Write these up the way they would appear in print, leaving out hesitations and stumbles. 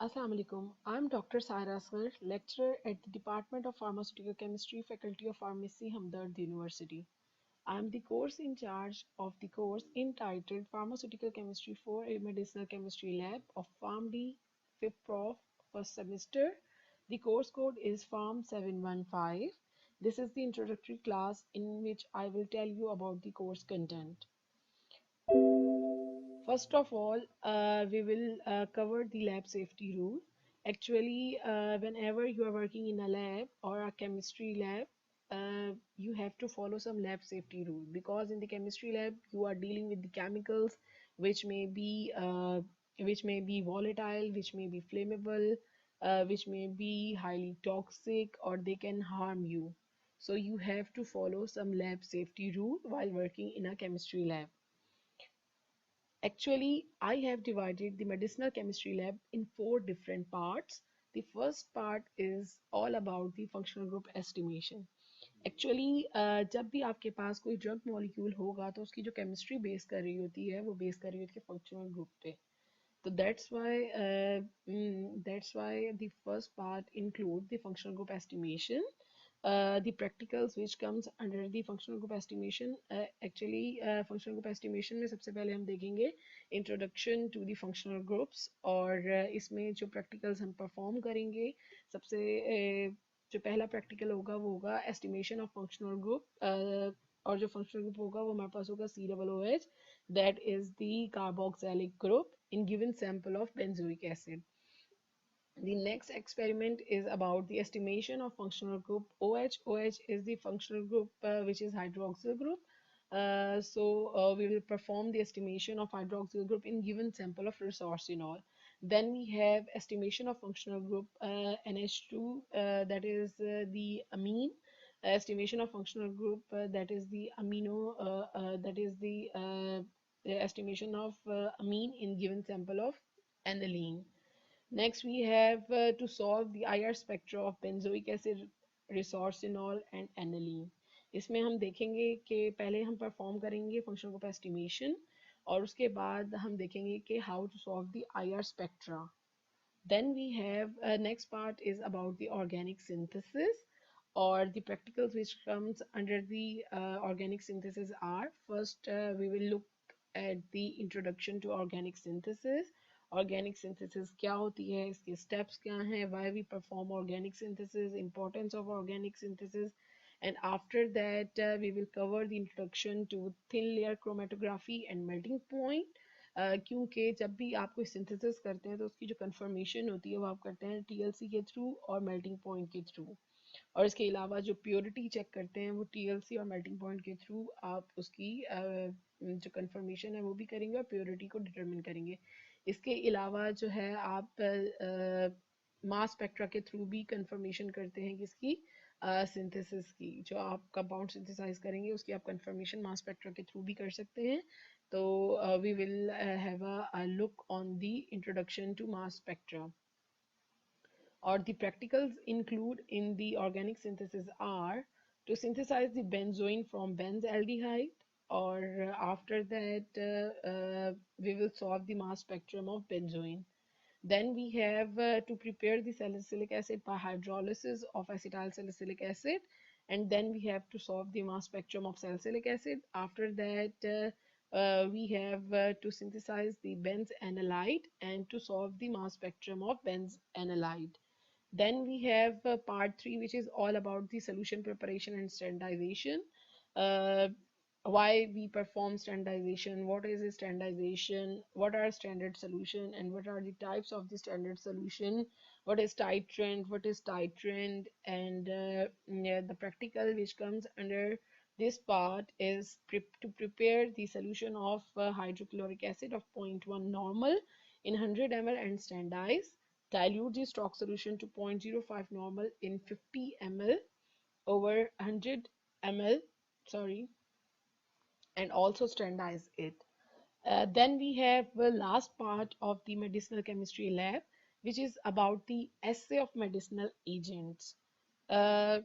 Assalamu alaikum. I'm Dr. Saira Asghar, lecturer at the Department of Pharmaceutical Chemistry, Faculty of Pharmacy, Hamdard University. I'm the course in charge of the course entitled Pharmaceutical Chemistry for a Medicinal Chemistry Lab of PharmD 5th Prof. First semester. The course code is Pharm 715. This is the introductory class in which I will tell you about the course content. First of all, we will cover the lab safety rule. Actually, whenever you are working in a lab or a chemistry lab, you have to follow some lab safety rule because in the chemistry lab you are dealing with the chemicals which may be volatile, which may be flammable, which may be highly toxic, or they can harm you. So you have to follow some lab safety rule while working in a chemistry lab. Actually, I have divided the medicinal chemistry lab in four different parts. The first part is all about the functional group estimation. Actually, जब भी आपके पास कोई drug molecule होगा तो उसकी जो chemistry base कर रही होती है वो बेस कर रही होती है फंक्शनल ग्रुप पे. So that's why the first part include the functional group estimation. The practicals which comes under the functional group estimation. Actually, functional group estimation में सबसे पहले हम देखेंगे introduction to the functional groups और इसमें जो practicals हम perform करेंगे सबसे जो पहला practical होगा वो होगा estimation of functional group और जो functional group होगा वो हमारे पास होगा COOH, that is the carboxylic group in given sample of benzoic acid. The next experiment is about the estimation of functional group OH. OH is the functional group which is hydroxyl group. We will perform the estimation of hydroxyl group in given sample of resorcinol. Then we have estimation of functional group NH2, that is the amine. Estimation of functional group that is the amino, that is the estimation of amine in given sample of aniline. Next, we have to solve the IR spectra of benzoic acid, resorcinol and aniline. इसमें हम देखेंगे कि पहले हम perform करेंगे functional group estimation और उसके बाद हम देखेंगे कि how to solve the IR spectra. Then we have next part is about the organic synthesis or the practicals which comes under the organic synthesis are first we will look at the introduction to organic synthesis. Organic synthesis क्या होती है, इसके steps क्या हैं, why we perform organic synthesis, importance of organic synthesis, and after that we will cover the introduction to thin layer chromatography and melting point. क्योंकि जब भी आप कोई सिंथेसिस करते हैं तो उसकी जो कन्फर्मेशन होती है वो आप करते हैं टीएलसी के थ्रू और मेल्टिंग पॉइंट के थ्रू, और इसके अलावा जो प्योरिटी चेक करते हैं वो टीएलसी और मेल्टिंग पॉइंट के थ्रू आप उसकी जो कन्फर्मेशन है वो भी करेंगे और प्योरिटी को डिटरमिन करेंगे. इसके अलावा जो है आप मास स्पेक्ट्रा के थ्रू भी कन्फर्मेशन करते हैं किसकी सिंथेसिस की. जो आप कंपाउंड सिंथेसाइज करेंगे उसकी आप कन्फर्मेशन मास स्पेक्ट्रा के थ्रू भी कर सकते हैं. तो we will have a look on the introduction to mass spectra. Or the practicals include in the organic synthesis are to synthesize the benzoin from benzaldehyde, or after that we will solve the mass spectrum of benzoin. Then we have to prepare the salicylic acid by hydrolysis of acetyl salicylic acid, and then we have to solve the mass spectrum of salicylic acid. After that we have to synthesize the benzanilide and to solve the mass spectrum of benzanilide. Then we have part 3, which is all about the solution preparation and standardization. Uh, why we perform standardization, what is a standardization, what are standard solution, and what are the types of the standard solution, what is titrant, and yeah, the practical which comes under this part is to prepare the solution of hydrochloric acid of 0.1 normal in 100 ml and standardize. Dilute the stock solution to 0.05 normal in 50 ml over 100 ml, sorry, and also standardize it. Then we have the last part of the medicinal chemistry lab, which is about the assay of medicinal agents, in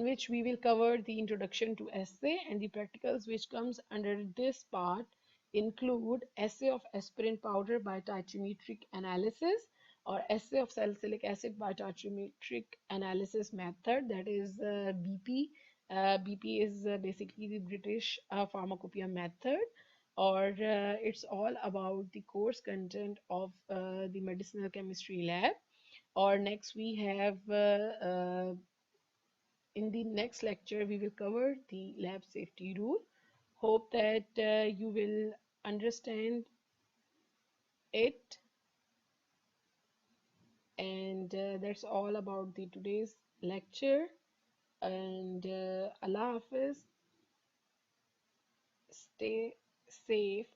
which we will cover the introduction to assay, and the practicals which comes under this part include assay of aspirin powder by tiometric analysis or assay of salicylic acid by tiometric analysis method, that is BP. BP is basically the British pharmacopoeia method, or it's all about the course content of the medicinal chemistry lab. Or next we have in the next lecture we will cover the lab safety rule. Hope that you will understand it, and that's all about the today's lecture. And Allah Hafiz, stay safe